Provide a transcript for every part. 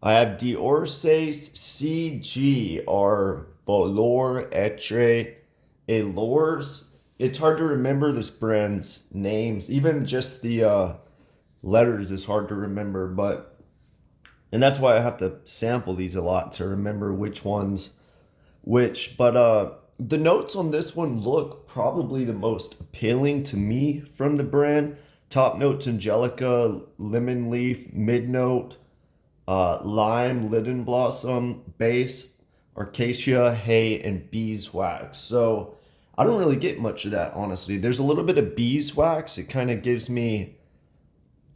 I have the ORSAY CG or Vouloir, etre, Elors. It's hard to remember this brand's names. Even just the letters is hard to remember, but and that's why I have to sample these a lot to remember which ones which. But the notes on this one look probably the most appealing to me from the brand. Top notes angelica, lemon leaf, mid note, lime, linden blossom, base, acacia, hay, and beeswax. So I don't really get much of that, honestly. There's a little bit of beeswax. It kind of gives me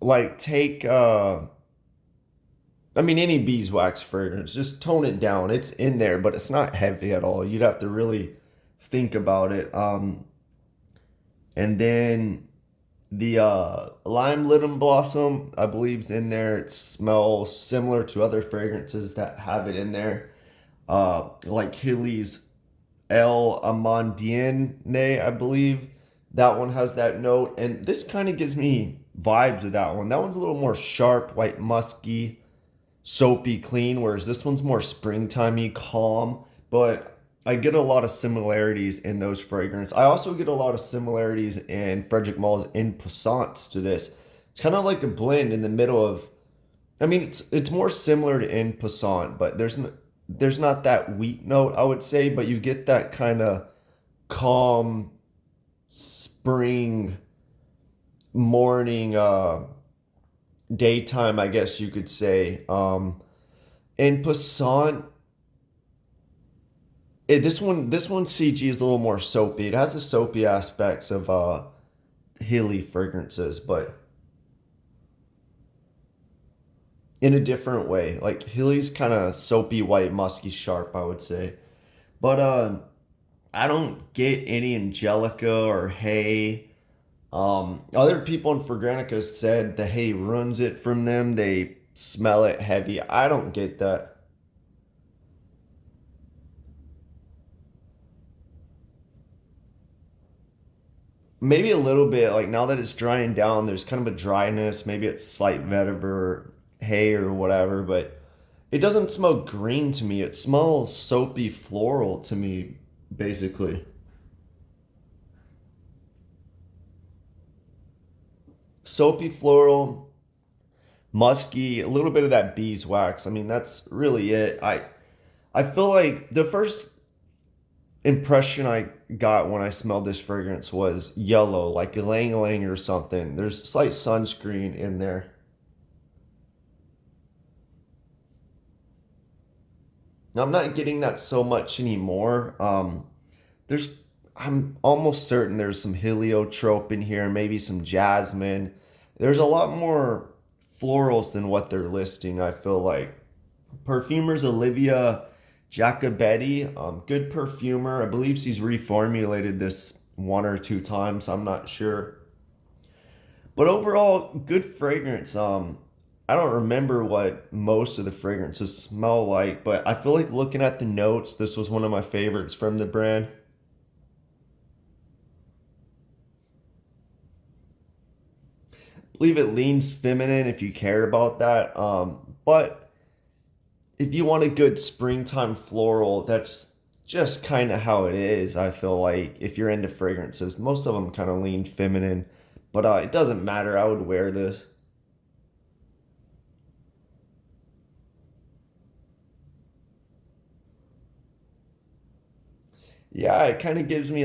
like take I mean any beeswax fragrance, just tone it down. It's in there, but it's not heavy at all. You'd have to really think about it. And then the lime linden blossom, I believe, is in there. It smells similar to other fragrances that have it in there, like Hilly's El Amandiene, I believe. That one has that note, and this kind of gives me vibes of that one. That one's a little more sharp, white, musky, soapy, clean, whereas this one's more springtimey, calm. But I get a lot of similarities in those fragrances. I also get a lot of similarities in Frederic Mall's In Passants to this. It's kind of like a blend in the middle of. I mean, it's more similar to In Passant, but there's not that wheat note, I would say, but you get that kind of calm spring morning daytime, I guess you could say. In Passant, this one CG is a little more soapy. It has the soapy aspects of Hilly fragrances, but in a different way. Like Hilly's kind of soapy, white, musky, sharp, I would say. But I don't get any Angelica or Hay. Other people in Fragrantica said the Hay runs it from them. They smell it heavy. I don't get that. Maybe a little bit. Like now that it's drying down, there's kind of a dryness. Maybe it's slight vetiver, hay or whatever, but it doesn't smell green to me. It smells soapy floral to me, basically. Soapy floral, musky, a little bit of that beeswax. I mean, that's really it. I feel like the first impression I got when I smelled this fragrance was yellow, like ylang ylang or something. There's slight sunscreen in there. I'm not getting that so much anymore. There's I'm almost certain there's some heliotrope in here, maybe some jasmine. There's a lot more florals than what they're listing, I feel like. Perfumers Olivia Jacobetti, good perfumer. I believe she's reformulated this one or two times. I'm not sure. But overall, good fragrance. I don't remember what most of the fragrances smell like, but I feel like looking at the notes, this was one of my favorites from the brand. I believe it leans feminine if you care about that. But if you want a good springtime floral, that's just kind of how it is. I feel like if you're into fragrances, most of them kind of lean feminine, but it doesn't matter. I would wear this. Yeah, it kind of gives me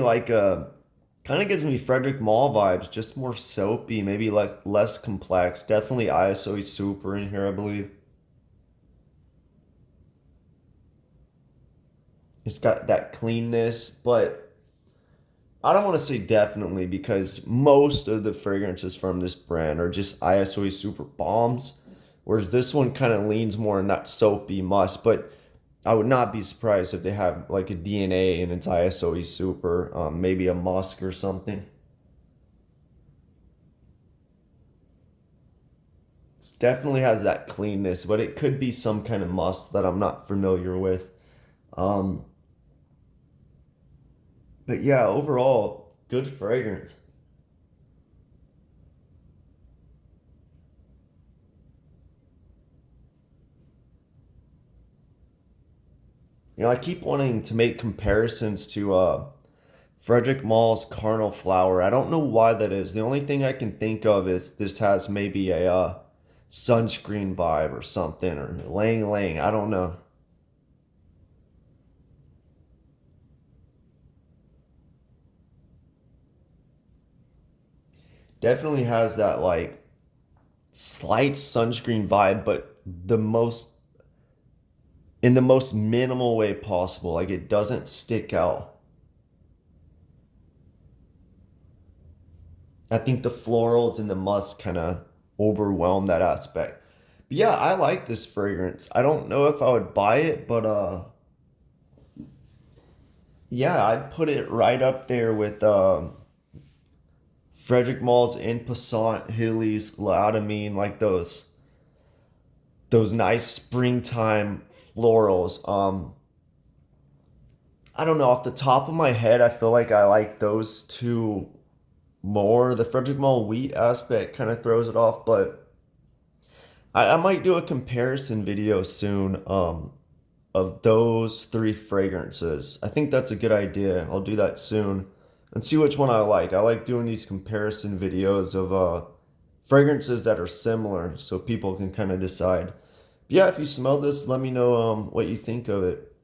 Frederick Mall vibes, just more soapy, maybe like less complex. Definitely ISO super in here, I believe. It's got that cleanness, but I don't want to say definitely because most of the fragrances from this brand are just ISO super bombs, whereas this one kind of leans more in that soapy musk. But I would not be surprised if they have like a DNA and it's ISO super, maybe a musk or something. It definitely has that cleanness, but it could be some kind of musk that I'm not familiar with. Um, but yeah, overall, good fragrance. You know, I keep wanting to make comparisons to Frederick Mall's Carnal Flower. I don't know why that is. The only thing I can think of is this has maybe a sunscreen vibe or something, or Lang Lang. I don't know. Definitely has that like slight sunscreen vibe, but the most in the most minimal way possible. Like it doesn't stick out. I think the florals and the musk kind of overwhelm that aspect. But yeah, I like this fragrance. I don't know if I would buy it, but yeah, I'd put it right up there with Frederick Mall's En Passant, Hilly's, L'Adamine, like those nice springtime florals. I don't know, off the top of my head, I feel like I like those two more. The Frederick Mall wheat aspect kind of throws it off, but I might do a comparison video soon of those three fragrances. I think that's a good idea. I'll do that soon and see which one I like. I like doing these comparison videos of fragrances that are similar so people can kind of decide. But yeah, if you smell this, let me know what you think of it.